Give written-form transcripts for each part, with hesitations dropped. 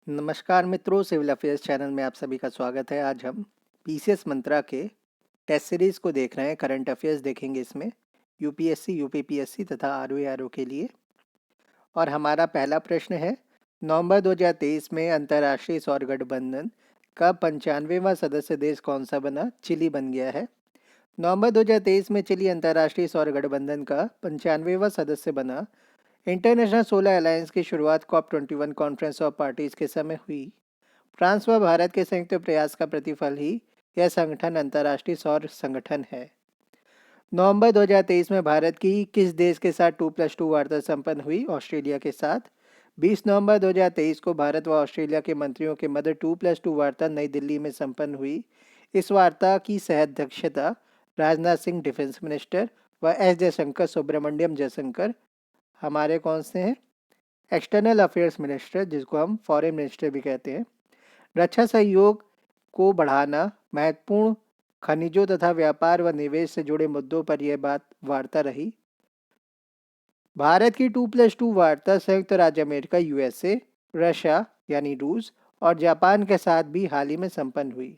नमस्कार मित्रों, civil affairs channel में आप सभी का स्वागत है। आज हम पीसीएस मंत्रा के टेस्ट सीरीज़ को देख रहे हैं। करंट अफेयर्स देखेंगे इसमें यूपीएससी, यूपीपीएससी तथा आरओ के लिए। और हमारा पहला प्रश्न है, नवंबर 2023 में अंतर्राष्ट्रीय सौर गठबंधन का 95वां सदस्य देश कौन सा बना? चिली बन गया है। नवंबर 2023 में चिली अंतर्राष्ट्रीय सौर गठबंधन का 95वां सदस्य बना। इंटरनेशनल सोलर अलायंस की शुरुआत COP21 कॉन्फ्रेंस ऑफ पार्टीज के समय हुई। फ्रांस व भारत के संयुक्त प्रयास का प्रतिफल ही यह संगठन अंतर्राष्ट्रीय सौर संगठन है। नवंबर 2023 में भारत की किस देश के साथ 2+2 वार्ता संपन्न हुई? ऑस्ट्रेलिया के साथ। 20 नवंबर 2023 को भारत व ऑस्ट्रेलिया के मंत्रियों के मध्य 2+2 वार्ता नई दिल्ली में संपन्न हुई। इस वार्ता की सह अध्यक्षता राजनाथ सिंह डिफेंस मिनिस्टर व एस जयशंकर सुब्रमण्यम जयशंकर हमारे कौन से हैं? एक्सटर्नल अफेयर्स मिनिस्टर, जिसको हम फॉरेन मिनिस्टर भी कहते हैं। रक्षा सहयोग को बढ़ाना, महत्वपूर्ण खनिजों तथा व्यापार व निवेश से जुड़े मुद्दों पर यह वार्ता रही। भारत की 2+2 वार्ता संयुक्त राज्य अमेरिका यूएसए, रशिया यानी रूस और जापान के साथ भी हाल ही में संपन्न हुई।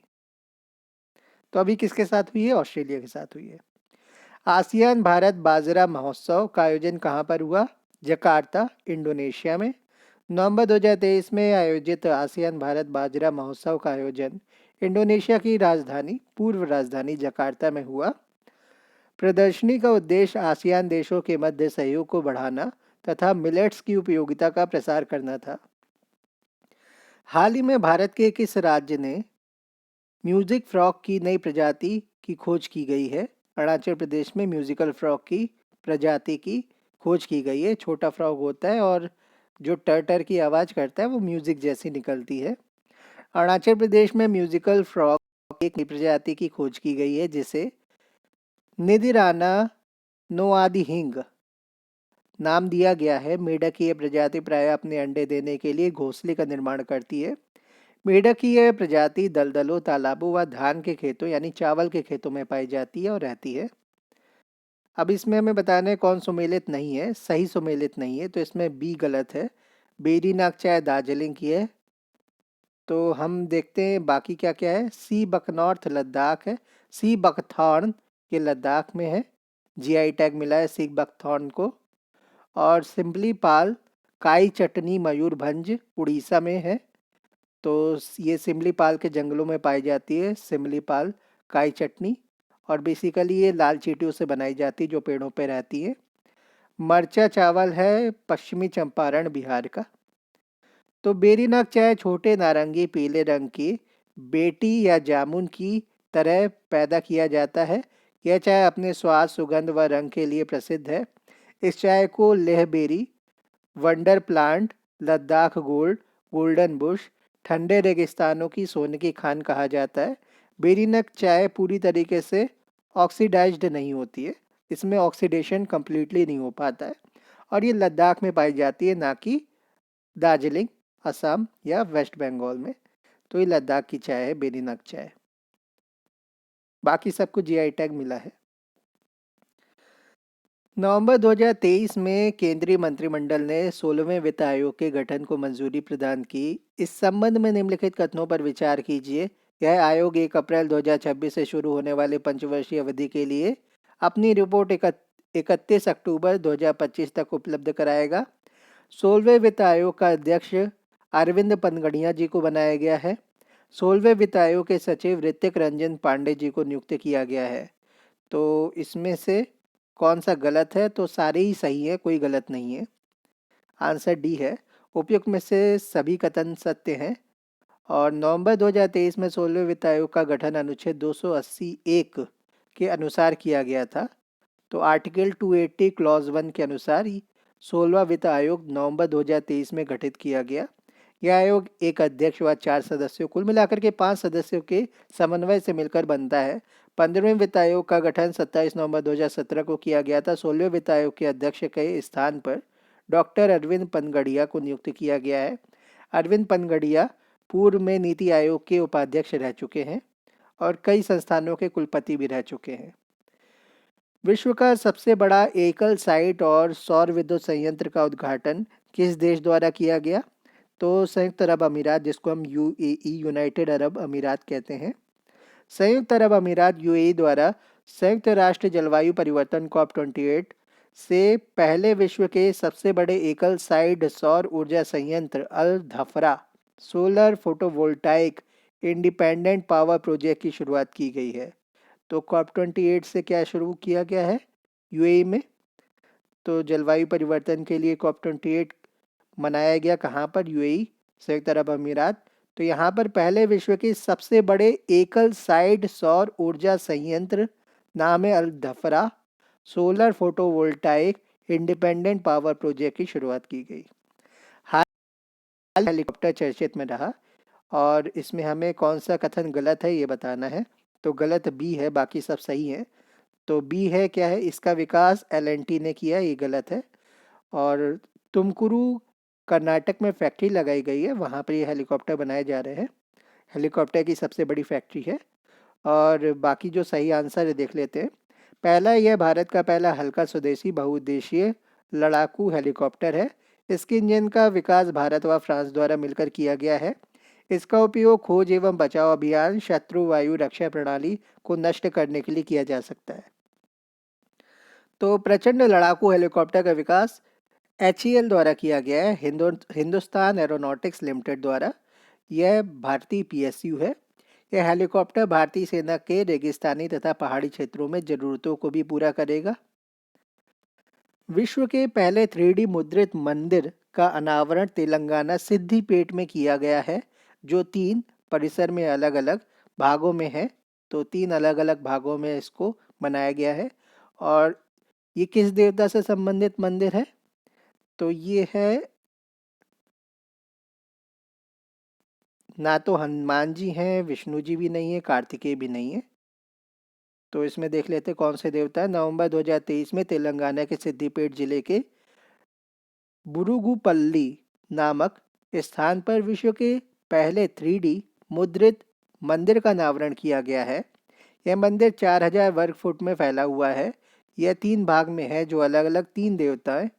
तो अभी किसके साथ हुई है? ऑस्ट्रेलिया के साथ हुई है। आसियान भारत बाजरा महोत्सव का आयोजन कहाँ पर हुआ? जकार्ता, इंडोनेशिया में। नवंबर 2023 में आयोजित आसियान भारत बाजरा महोत्सव का आयोजन इंडोनेशिया की राजधानी, पूर्व राजधानी जकार्ता में हुआ। प्रदर्शनी का उद्देश्य आसियान देशों के मध्य सहयोग को बढ़ाना तथा मिलेट्स की उपयोगिता का प्रसार करना था। हाल ही में भारत के किस राज्य ने म्यूजिक फ्रॉग की नई प्रजाति की खोज की गई है? अरुणाचल प्रदेश में म्यूजिकल फ्रॉग की प्रजाति की खोज की गई है। छोटा फ्रॉग होता है और जो टर की आवाज़ करता है वो म्यूजिक जैसी निकलती है। अरुणाचल प्रदेश में म्यूजिकल फ्रॉग एक नई प्रजाति की खोज की गई है जिसे निदिराना नोआदिहिंग नाम दिया गया है। मेढक की यह प्रजाति प्रायः अपने अंडे देने के लिए घोंसले का निर्माण करती है। मेढक की यह प्रजाति दलदलों, तालाबों व धान के खेतों यानी चावल के खेतों में पाई जाती है और रहती है। अब इसमें हमें बताना है कौन सुमेलित नहीं है, सही सुमेलित नहीं है, तो इसमें बी गलत है। बेरी नाग चाय दार्जिलिंग की है। तो हम देखते हैं बाकी क्या क्या है। सी बकनॉर्थ लद्दाख है। सी बकथॉर्न ये लद्दाख में है। जीआई टैग मिला है सी बकथॉर्न को। और सिम्पली पाल काई चटनी मयूरभंज उड़ीसा में है। तो ये सिमली पाल के जंगलों में पाई जाती है, सिमली पाल काई चटनी। और बेसिकली ये लाल चींटियों से बनाई जाती है जो पेड़ों पे रहती है। मरचा चावल है पश्चिमी चंपारण बिहार का। तो बेरीनाग चाय छोटे नारंगी पीले रंग की बेटी या जामुन की तरह पैदा किया जाता है। यह चाय अपने स्वाद, सुगंध व रंग के लिए प्रसिद्ध है। इस चाय को Leh berry, wonder plant, Ladakh gold, golden bush, ठंडे रेगिस्तानों की सोने की खान कहा जाता है। बेरीनग चाय पूरी तरीके से ऑक्सीडाइज्ड नहीं होती है, इसमें ऑक्सीडेशन कम्प्लीटली नहीं हो पाता है और ये लद्दाख में पाई जाती है, ना कि दार्जिलिंग, असम या वेस्ट बंगाल में। तो ये लद्दाख की चाय है बेरीनग चाय। बाकी सबको जीआई टैग मिला है। नवंबर 2023 में केंद्रीय मंत्रिमंडल ने 16वें वित्त आयोग के गठन को मंजूरी प्रदान की। इस संबंध में निम्नलिखित कथनों पर विचार कीजिए। यह आयोग 1 अप्रैल 2026 से शुरू होने वाले पंचवर्षीय अवधि के लिए अपनी रिपोर्ट 31 अक्टूबर 2025 तक उपलब्ध कराएगा। 16वें वित्त आयोग का अध्यक्ष अरविंद पनगड़िया जी को बनाया गया है। 16वें वित्त आयोग के सचिव ऋतिक रंजन पांडे जी को नियुक्त किया गया है। तो इसमें से कौन सा गलत है? तो सारे ही सही है, कोई गलत नहीं है। आंसर डी है। उपयुक्त में से सभी कथन सत्य हैं। और नवंबर 2023 में 16वें वित्त आयोग का गठन अनुच्छेद 280(1) के अनुसार किया गया था। तो आर्टिकल 280 क्लॉज 1 के अनुसार ही 16वां वित्त आयोग नवंबर 2023 में गठित किया गया। यह आयोग एक अध्यक्ष व 4 सदस्यों, कुल मिलाकर के 5 सदस्यों के समन्वय से मिलकर बनता है। 15वें वित्त आयोग का गठन 27 नवंबर 2017 को किया गया था। 16वें वित्त आयोग के अध्यक्ष के स्थान पर डॉक्टर अरविंद पनगड़िया को नियुक्त किया गया है। अरविंद पनगड़िया पूर्व में नीति आयोग के उपाध्यक्ष रह चुके हैं और कई संस्थानों के कुलपति भी रह चुके हैं। विश्व का सबसे बड़ा एकल साइट और सौर विद्युत संयंत्र का उद्घाटन किस देश द्वारा किया गया? तो संयुक्त अरब अमीरात, जिसको हम यूएई यूनाइटेड अरब अमीरात कहते हैं, संयुक्त अरब अमीरात यूएई द्वारा संयुक्त राष्ट्र जलवायु परिवर्तन COP28 से पहले विश्व के सबसे बड़े एकल साइड सौर ऊर्जा संयंत्र Al Dhafra solar photovoltaic independent power project की शुरुआत की गई है। तो COP28 से क्या शुरू किया गया है यूएई में? तो जलवायु परिवर्तन के लिए COP28 मनाया गया कहाँ पर? यूएई, संयुक्त अरब अमीरात। तो यहाँ पर पहले विश्व के सबसे बड़े एकल साइड सौर ऊर्जा संयंत्र नाम है Al Dhafra solar photovoltaic independent power project की शुरुआत की गई। हाल हेलीकॉप्टर चर्चित में रहा और इसमें हमें कौन सा कथन गलत है ये बताना है। तो गलत बी है, बाकी सब सही है। तो बी है क्या है? इसका विकास एलएनटी ने किया, ये गलत है। और तुमकुरू कर्नाटक में फैक्ट्री लगाई गई है, वहाँ पर ये हेलीकॉप्टर बनाए जा रहे हैं। हेलीकॉप्टर की सबसे बड़ी फैक्ट्री है। और बाकी जो सही आंसर है देख लेते हैं। पहला, यह भारत का पहला हल्का स्वदेशी बहुउद्देशीय लड़ाकू हेलीकॉप्टर है। इसके इंजन का विकास भारत व फ्रांस द्वारा मिलकर किया गया है। इसका उपयोग खोज एवं बचाव अभियान, शत्रु वायु रक्षा प्रणाली को नष्ट करने के लिए किया जा सकता है। तो प्रचंड लड़ाकू हेलीकॉप्टर का विकास HAL द्वारा किया गया है, हिंदुस्तान एरोनॉटिक्स लिमिटेड द्वारा। यह भारतीय PSU है। यह हेलीकॉप्टर भारतीय सेना के रेगिस्तानी तथा पहाड़ी क्षेत्रों में ज़रूरतों को भी पूरा करेगा। विश्व के पहले 3D मुद्रित मंदिर का अनावरण तेलंगाना सिद्धिपेट में किया गया है, जो 3 परिसर में अलग अलग भागों में है। तो 3 अलग अलग भागों में इसको बनाया गया है। और ये किस देवता से संबंधित मंदिर है? तो ये है, ना तो हनुमान जी हैं, विष्णु जी भी नहीं है, कार्तिकेय भी नहीं है। तो इसमें देख लेते कौन से देवता है। नवंबर 2023 में तेलंगाना के सिद्धिपेट जिले के बुरुगुपल्ली नामक स्थान पर विश्व के पहले 3D मुद्रित मंदिर का अनावरण किया गया है। यह मंदिर 4000 वर्ग फुट में फैला हुआ है। यह 3 भाग में है, जो अलग अलग 3 देवताएं,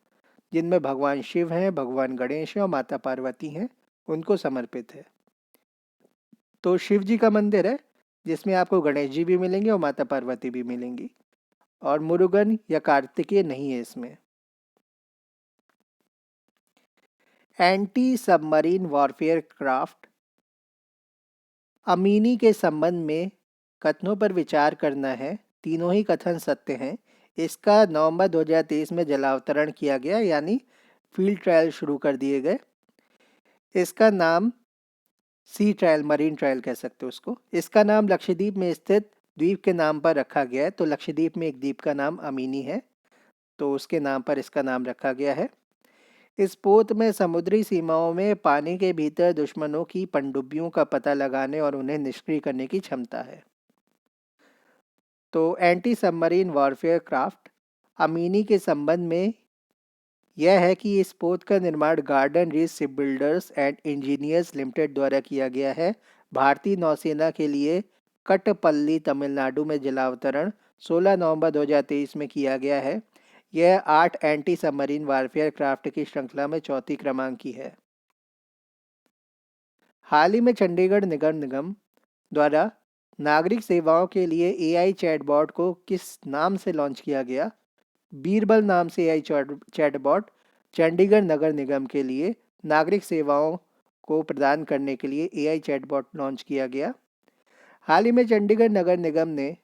जिनमें भगवान शिव हैं, भगवान गणेश हैं और माता पार्वती हैं, उनको समर्पित है। तो शिव जी का मंदिर है, जिसमें आपको गणेश जी भी मिलेंगे और माता पार्वती भी मिलेंगी। और मुरुगन या कार्तिकेय नहीं है इसमें। Anti submarine warfare craft Amini के संबंध में कथनों पर विचार करना है। तीनों ही कथन सत्य हैं। इसका नवंबर 2023 में जलावतरण किया गया, यानी फील्ड ट्रायल शुरू कर दिए गए। इसका नाम सी ट्रायल, मरीन ट्रायल कह सकते हो उसको। इसका नाम लक्षद्वीप में स्थित द्वीप के नाम पर रखा गया है। तो लक्षद्वीप में एक द्वीप का नाम अमीनी है, तो उसके नाम पर इसका नाम रखा गया है। इस पोत में समुद्री सीमाओं में पानी के भीतर दुश्मनों की पनडुब्बियों का पता लगाने और उन्हें निष्क्रिय करने की क्षमता है। तो anti submarine warfare craft Amini के संबंध में यह है कि इस पोत का निर्माण garden reach ship builders and engineers limited द्वारा किया गया है। भारतीय नौसेना के लिए कटपल्ली, तमिलनाडु में जलावतरण 16 नवंबर 2023 में किया गया है। यह 8 एंटी सबमरीन वारफेयर क्राफ्ट की श्रृंखला में चौथी क्रमांक की है। हाल ही में चंडीगढ़ निगम निगम द्वारा नागरिक सेवाओं के लिए AI चैटबॉट को किस नाम से लॉन्च किया गया? बीरबल नाम से AI चैटबॉट चंडीगढ़ नगर निगम के लिए नागरिक सेवाओं को प्रदान करने के लिए AI चैटबॉट लॉन्च किया गया। हाल ही में चंडीगढ़ नगर निगम ने,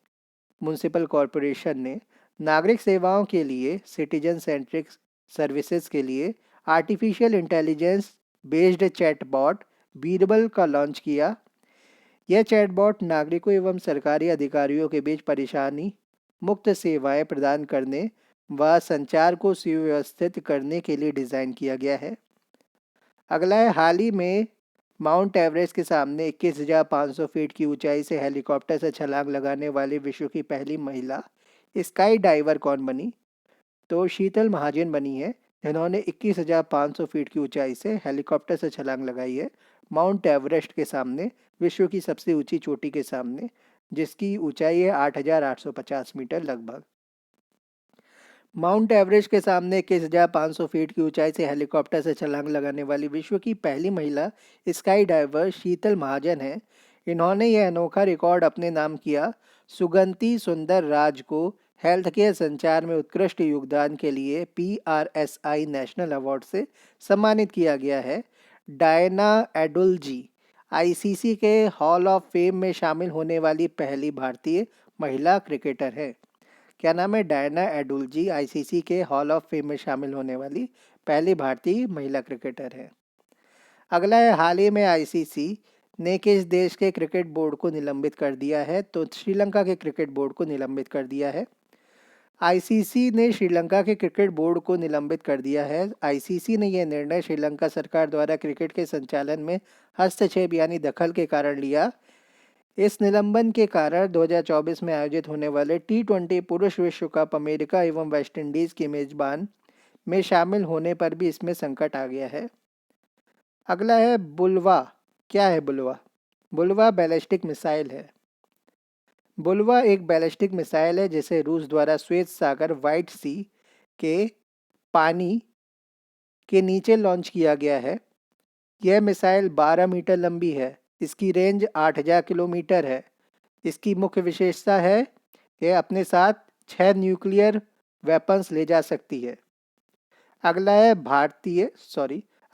म्युनिसिपल कॉरपोरेशन ने नागरिक सेवाओं के लिए, सिटीजन सेंट्रिक सर्विसेज के लिए artificial intelligence based chatbot Birbal का लॉन्च किया। यह चैटबॉट नागरिकों एवं सरकारी अधिकारियों के बीच परेशानी मुक्त सेवाएं प्रदान करने व संचार को सुव्यवस्थित करने के लिए डिज़ाइन किया गया है। अगला है, हाल ही में माउंट एवरेस्ट के सामने 21,500 फीट की ऊंचाई से हेलीकॉप्टर से छलांग लगाने वाली विश्व की पहली महिला स्काई डाइवर कौन बनी? तो शीतल महाजन बनी है, जिन्होंने 21,500 फीट की ऊंचाई से हेलीकॉप्टर से छलांग लगाई है माउंट एवरेस्ट के सामने, विश्व की सबसे ऊंची चोटी के सामने, जिसकी ऊंचाई है 8,850 मीटर लगभग। माउंट एवरेस्ट के सामने 21,500 फीट की ऊंचाई से हेलीकॉप्टर से छलांग लगाने वाली विश्व की पहली महिला स्काई डाइवर शीतल महाजन है। इन्होंने यह अनोखा रिकॉर्ड अपने नाम किया। सुगंति सुंदर राज को हेल्थ केयर संचार में उत्कृष्ट योगदान के लिए PRSI नेशनल अवार्ड से सम्मानित किया गया है। डायना एडुल्जी ICC के हॉल ऑफ फेम में शामिल होने वाली पहली भारतीय महिला क्रिकेटर है। क्या नाम है? डायना एडुल्जी ICC के हॉल ऑफ फेम में शामिल होने वाली पहली भारतीय महिला क्रिकेटर है। अगला है, हाल ही में ICC ने किस देश के क्रिकेट बोर्ड को निलंबित कर दिया है? तो श्रीलंका के क्रिकेट बोर्ड को निलंबित कर दिया है। ICC ने श्रीलंका के क्रिकेट बोर्ड को निलंबित कर दिया है। ICC ने यह निर्णय श्रीलंका सरकार द्वारा क्रिकेट के संचालन में हस्तक्षेप यानी दखल के कारण लिया। इस निलंबन के कारण 2024 में आयोजित होने वाले T20 पुरुष विश्व कप अमेरिका एवं वेस्टइंडीज की मेजबान में शामिल होने पर भी इसमें संकट आ गया है। अगला है बुलवा। क्या है बुलवा? बुलवा बैलिस्टिक मिसाइल है। बुलवा एक बैलिस्टिक मिसाइल है जिसे रूस द्वारा श्वेत सागर व्हाइट सी के पानी के नीचे लॉन्च किया गया है। यह मिसाइल 12 मीटर लंबी है। इसकी रेंज 8,000 किलोमीटर है। इसकी मुख्य विशेषता है यह अपने साथ 6 न्यूक्लियर वेपन्स ले जा सकती है। अगला है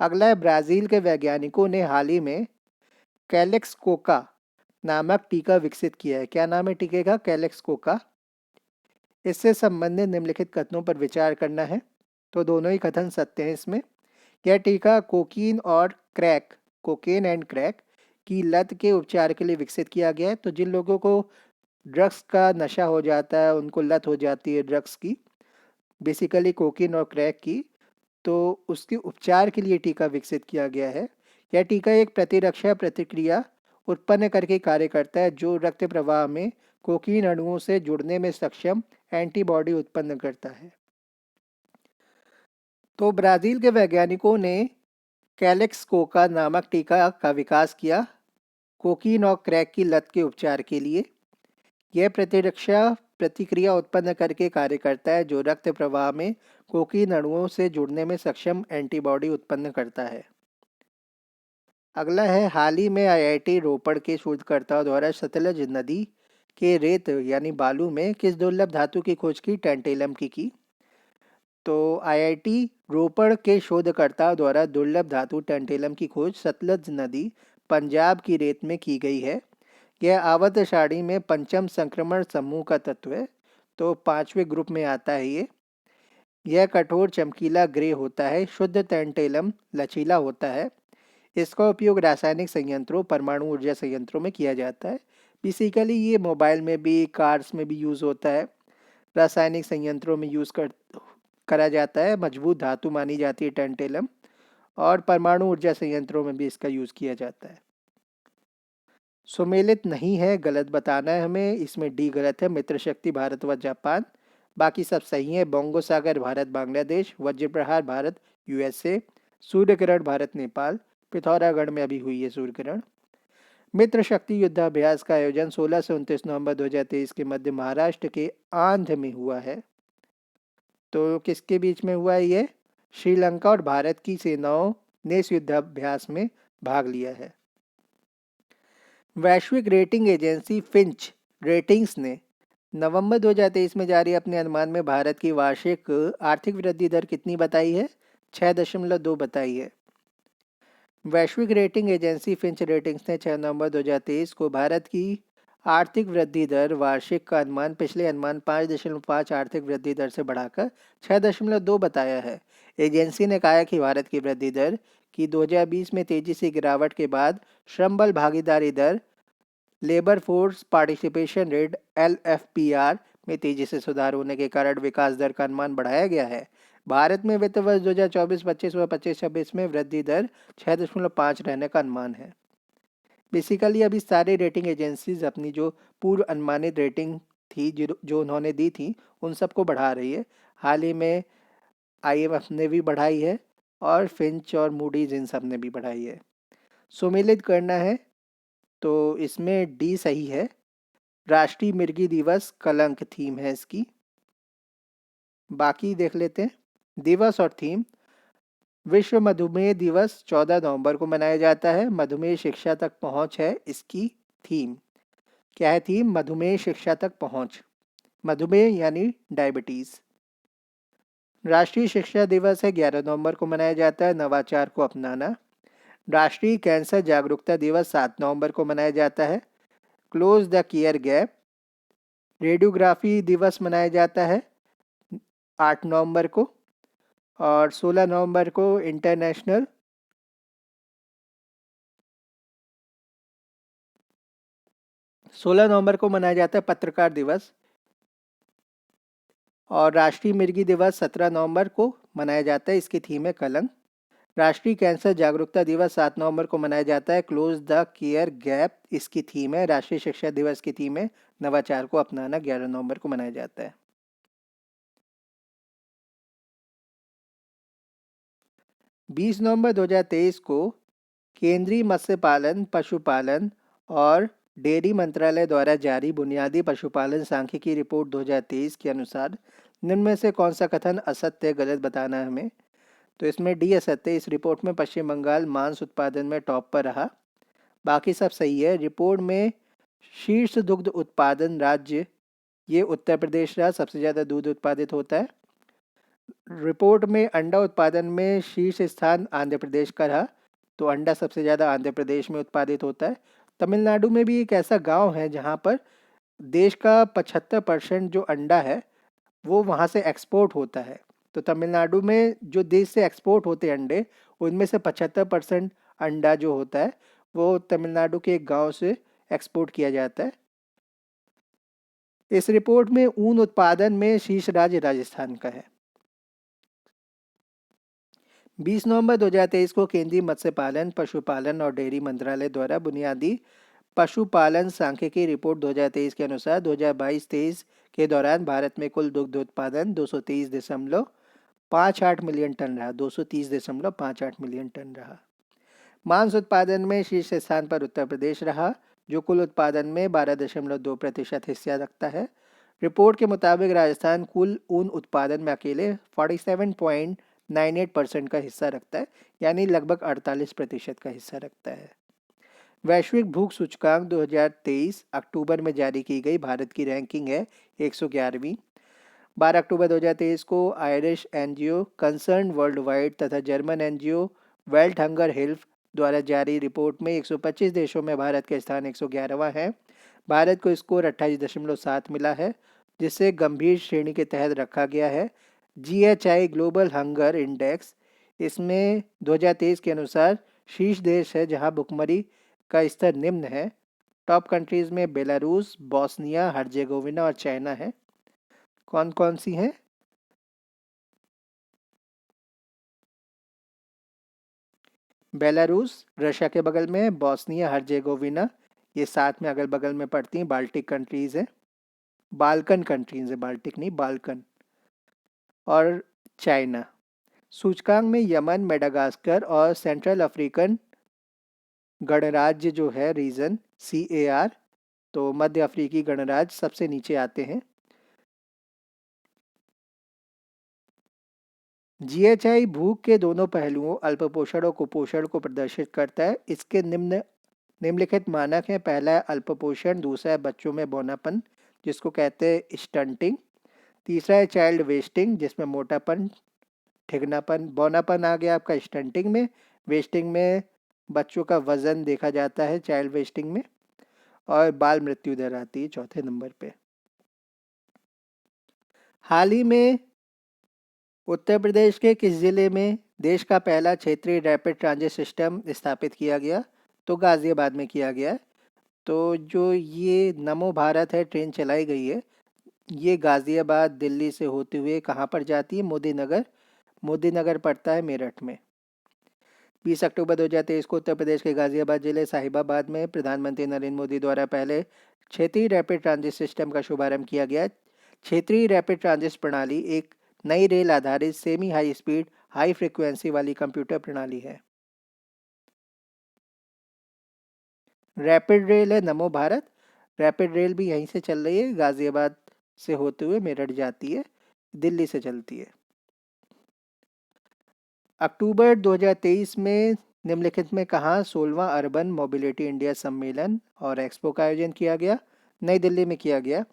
अगला है, ब्राज़ील के वैज्ञानिकों ने हाल ही में कैलेक्स कोका नामक टीका विकसित किया है। क्या नाम है टीके का? Calyx Coca. इससे संबंधित निम्नलिखित कथनों पर विचार करना है। तो दोनों ही कथन सत्य हैं इसमें। यह टीका कोकेन एंड क्रैक की लत के उपचार के लिए विकसित किया गया है। तो जिन लोगों को ड्रग्स का नशा हो जाता है, उनको लत हो जाती है ड्रग्स की, बेसिकली कोकीन और क्रैक की, तो उसके उपचार के लिए टीका विकसित किया गया है। यह टीका एक प्रतिरक्षा प्रतिक्रिया उत्पन्न करके कार्य करता है जो रक्त प्रवाह में कोकीन अणुओं से जुड़ने में सक्षम एंटीबॉडी उत्पन्न करता है। तो ब्राज़ील के वैज्ञानिकों ने कैलेक्स कोका नामक टीका का विकास किया कोकीन और क्रैक की लत के उपचार के लिए। यह प्रतिरक्षा प्रतिक्रिया उत्पन्न करके कार्य करता है जो रक्त प्रवाह में कोकीन अणुओं से जुड़ने में सक्षम एंटीबॉडी उत्पन्न करता है। अगला है, हाल ही में IIT रोपड़ के शोधकर्ताओं द्वारा सतलज नदी के रेत यानी बालू में किस दुर्लभ धातु की खोज की? टैंटेलम की। तो IIT रोपड़ के शोधकर्ताओं द्वारा दुर्लभ धातु टैंटेलम की खोज सतलज नदी पंजाब की रेत में की गई है। यह आवर्त सारणी में पंचम संक्रमण समूह का तत्व है। तो 5वें ग्रुप में आता है यह कठोर चमकीला ग्रे होता है। शुद्ध टैंटेलम लचीला होता है। इसका उपयोग रासायनिक संयंत्रों, परमाणु ऊर्जा संयंत्रों में किया जाता है। बेसिकली ये मोबाइल में भी, कार्स में भी यूज़ होता है। रासायनिक संयंत्रों में करा जाता है। मजबूत धातु मानी जाती है टैंटेलम, और परमाणु ऊर्जा संयंत्रों में भी इसका यूज़ किया जाता है। सुमेलित नहीं है, गलत बताना है हमें। इसमें डी गलत है। मित्र शक्ति भारत व जापान, बाकी सब सही है। बोंगो सागर भारत बांग्लादेश, वज्रप्रहार भारत USA, सूर्यकिरण भारत नेपाल, पिथौरागढ़ में अभी हुई है सूर्यकिरण। मित्र शक्ति युद्धाभ्यास का आयोजन 16 से 29 नवंबर 2023 के मध्य महाराष्ट्र के आंध्र में हुआ है। तो किसके बीच में हुआ है ये? श्रीलंका और भारत की सेनाओं ने इस युद्धाभ्यास में भाग लिया है। वैश्विक रेटिंग एजेंसी फिंच रेटिंग्स ने नवंबर 2023 में जारी अपने अनुमान में भारत की वार्षिक आर्थिक वृद्धि दर कितनी बताई है? 6.2 बताई है। वैश्विक रेटिंग एजेंसी फिंच रेटिंग्स ने 6 नवंबर 2023 को भारत की आर्थिक वृद्धि दर वार्षिक का अनुमान पिछले अनुमान 5.5 आर्थिक वृद्धि दर से बढ़ाकर 6.2 बताया है। एजेंसी ने कहा कि भारत की वृद्धि दर की 2020 में तेजी से गिरावट के बाद श्रम बल भागीदारी दर, labour force participation rate LFPR में तेजी से सुधार होने के कारण विकास दर का अनुमान बढ़ाया गया है। भारत में वित्त वर्ष 2024-25 व 25-26 में वृद्धि दर 6.5 रहने का अनुमान है। बेसिकली अभी सारे रेटिंग एजेंसीज अपनी जो पूर्व अनुमानित रेटिंग थी जो उन्होंने दी थी उन सबको बढ़ा रही है। हाल ही में IMF ने भी बढ़ाई है और फिंच और मूडीज इन सब ने भी बढ़ाई है। सुमेलित करना है तो इसमें डी सही है। राष्ट्रीय मिर्गी दिवस कलंक थीम है इसकी। बाकी देख लेते हैं। दिवस और थीम। विश्व मधुमेह दिवस 14 नवंबर को मनाया जाता है। मधुमेह शिक्षा तक पहुंच है इसकी थीम। क्या है थीम? मधुमेह शिक्षा तक पहुंच। मधुमेह यानी डायबिटीज। राष्ट्रीय शिक्षा दिवस है 11 नवंबर को मनाया जाता है। नवाचार को अपनाना। राष्ट्रीय कैंसर जागरूकता दिवस 7 नवंबर को मनाया जाता है। Close the care gap. Radiography दिवस मनाया जाता है 8 नवंबर को। और 16 नवंबर को इंटरनेशनल 16 नवंबर को मनाया जाता है पत्रकार दिवस। और राष्ट्रीय मिर्गी दिवस 17 नवंबर को मनाया जाता है। इसकी थीम है कलंक। राष्ट्रीय कैंसर जागरूकता दिवस 7 नवंबर को मनाया जाता है। क्लोज द केयर गैप इसकी थीम है। राष्ट्रीय शिक्षा दिवस की थीम है नवाचार को अपनाना। 11 नवंबर को मनाया जाता है। 20 नवंबर 2023 को केंद्रीय मत्स्य पालन पशुपालन और डेयरी मंत्रालय द्वारा जारी बुनियादी पशुपालन सांख्यिकी रिपोर्ट 2023 के अनुसार निम्न में से कौन सा कथन असत्य गलत बताना है हमें। तो इसमें डी असत्य। इस रिपोर्ट में पश्चिम बंगाल मांस उत्पादन में टॉप पर रहा। बाकी सब सही है। रिपोर्ट में शीर्ष दुग्ध उत्पादन राज्य ये उत्तर प्रदेश रहा, सबसे ज़्यादा दूध उत्पादित होता है। रिपोर्ट में अंडा उत्पादन में शीर्ष स्थान आंध्र प्रदेश का रहा, तो अंडा सबसे ज़्यादा आंध्र प्रदेश में उत्पादित होता है। तमिलनाडु में भी एक ऐसा गांव है जहां पर देश का 75% जो अंडा है वो वहां से एक्सपोर्ट होता है। तो तमिलनाडु में जो देश से एक्सपोर्ट होते हैं अंडे, उनमें से 75% अंडा जो होता है वो तमिलनाडु के एक गांव से एक्सपोर्ट किया जाता है। इस रिपोर्ट में ऊन उत्पादन में शीर्ष राज्य राजस्थान का है। 20 नवंबर 2023 को केंद्रीय मत्स्य पालन पशुपालन और डेयरी मंत्रालय द्वारा बुनियादी पशुपालन सांख्यिकी रिपोर्ट 2023 के अनुसार 2022-23 के दौरान भारत में कुल दुग्ध उत्पादन 230.58 मिलियन टन रहा। 230.58 मिलियन टन रहा। मांस उत्पादन में शीर्ष स्थान पर उत्तर प्रदेश रहा, जो कुल उत्पादन में 12.2% हिस्सा रखता है। रिपोर्ट के मुताबिक राजस्थान कुल ऊन उत्पादन में अकेले 47.98% का हिस्सा रखता है, यानी लगभग 48% का हिस्सा रखता है। वैश्विक भूख सूचकांक 2023 अक्टूबर में जारी की गई भारत की रैंकिंग है 111वीं। 12 अक्टूबर 2023 को Irish NGO Concern Worldwide तथा German NGO Welthungerhilfe द्वारा जारी रिपोर्ट में 125 देशों में भारत का स्थान 111वां है। भारत को स्कोर 28.7 मिला है, जिसे गंभीर श्रेणी के तहत रखा गया है। जीएचआई ग्लोबल हंगर इंडेक्स इसमें 2023 के अनुसार शीर्ष देश है जहां भुखमरी का स्तर निम्न है। टॉप कंट्रीज में बेलारूस, बॉस्निया हर्जेगोविना और चाइना है। कौन कौन सी हैं? बेलारूस रशिया के बगल में है। बॉस्निया हर्जेगोविना ये साथ में अगल बगल में पड़ती हैं। बाल्टिक कंट्रीज है। बाल्कन कंट्रीज है, बाल्टिक नहीं बाल्कन। और चाइना। सूचकांक में यमन, मेडागास्कर और सेंट्रल अफ्रीकन गणराज्य जो है रीजन CAR, तो मध्य अफ्रीकी गणराज्य सबसे नीचे आते हैं। जीएचआई भूख के दोनों पहलुओं अल्पपोषण और कुपोषण को प्रदर्शित करता है। इसके निम्नलिखित मानक हैं। पहला है अल्पपोषण, दूसरा है बच्चों में बौनापन जिसको कहते हैं स्टंटिंग, तीसरा है चाइल्ड वेस्टिंग जिसमें मोटापन ठिगनापन। बौनापन आ गया आपका स्टंटिंग में। वेस्टिंग में बच्चों का वजन देखा जाता है चाइल्ड वेस्टिंग में। और बाल मृत्यु दर आती है चौथे नंबर पे। हाल ही में उत्तर प्रदेश के किस जिले में देश का पहला क्षेत्रीय रैपिड ट्रांजिट सिस्टम स्थापित किया गया? तो गाजियाबाद में किया गया। तो जो ये नमो भारत है ट्रेन चलाई गई है, ये गाजियाबाद दिल्ली से होते हुए कहाँ पर जाती है? मोदी नगर। मोदी नगर पड़ता है मेरठ में। 20 अक्टूबर 2023 को उत्तर प्रदेश के गाजियाबाद जिले साहिबाबाद में प्रधानमंत्री नरेंद्र मोदी द्वारा पहले क्षेत्रीय रैपिड ट्रांजिट सिस्टम का शुभारंभ किया गया। क्षेत्रीय रैपिड ट्रांजिट प्रणाली एक नई रेल आधारित semi high speed high frequency वाली कंप्यूटर प्रणाली है। रैपिड रेल है नमो भारत। रैपिड रेल भी यहीं से चल रही है, गाजियाबाद से होते हुए मेरठ जाती है। दिल्ली से चलती है। अक्टूबर 2023 में निम्नलिखित में कहाँ 16वां अर्बन मोबिलिटी इंडिया सम्मेलन और एक्सपो का आयोजन किया गया? नई दिल्ली में किया गया।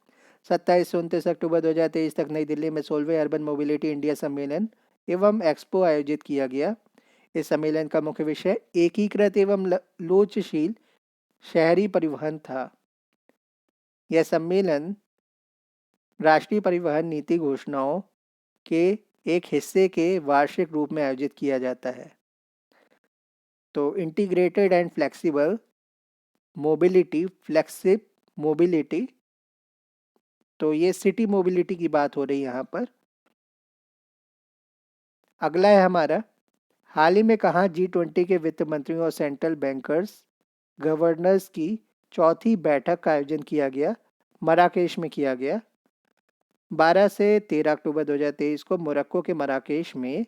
27 से 29 अक्टूबर 2023 तक नई दिल्ली में 16वें अर्बन मोबिलिटी इंडिया सम्मेलन एवं एक्सपो आयोजित किया गया। इस सम्मेलन का मुख्य विषय एकीकृत एवं लोचशील शहरी परिवहन था। यह सम्मेलन राष्ट्रीय परिवहन नीति घोषणाओं के एक हिस्से के वार्षिक रूप में आयोजित किया जाता है। तो integrated and flexible mobility, फ्लेक्सिब mobility, तो ये सिटी मोबिलिटी की बात हो रही है यहाँ पर। अगला है हमारा, हाल ही में कहाँ G20 के वित्त मंत्रियों और सेंट्रल बैंकर्स गवर्नर्स की चौथी बैठक का आयोजन किया गया? मराकेश में किया गया। 12 से 13 अक्टूबर 2023 को मोरक्को के मराकेश में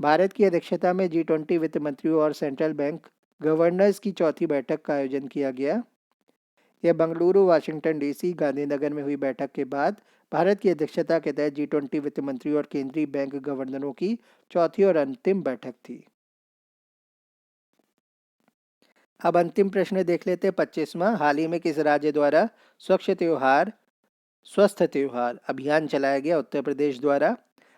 भारत की अध्यक्षता में G20 वित्त मंत्रियों और सेंट्रल बैंक गवर्नर्स की चौथी बैठक का आयोजन किया गया। यह बेंगलुरु, वाशिंगटन डीसी, गांधीनगर में हुई बैठक के बाद भारत की अध्यक्षता के तहत G20 वित्त मंत्रियों और केंद्रीय बैंक गवर्नरों की चौथी और अंतिम बैठक थी। अब अंतिम प्रश्न देख लेते हैं 25वां, हाल ही में किस राज्य द्वारा स्वस्थ त्योहार अभियान चलाया गया? उत्तर प्रदेश द्वारा।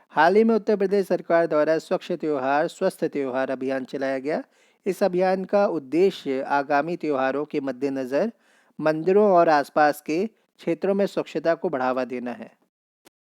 हाल ही में उत्तर प्रदेश सरकार द्वारा स्वस्थ त्योहार अभियान चलाया गया। इस अभियान का उद्देश्य आगामी त्योहारों के मद्देनज़र मंदिरों और आसपास के क्षेत्रों में स्वच्छता को बढ़ावा देना है।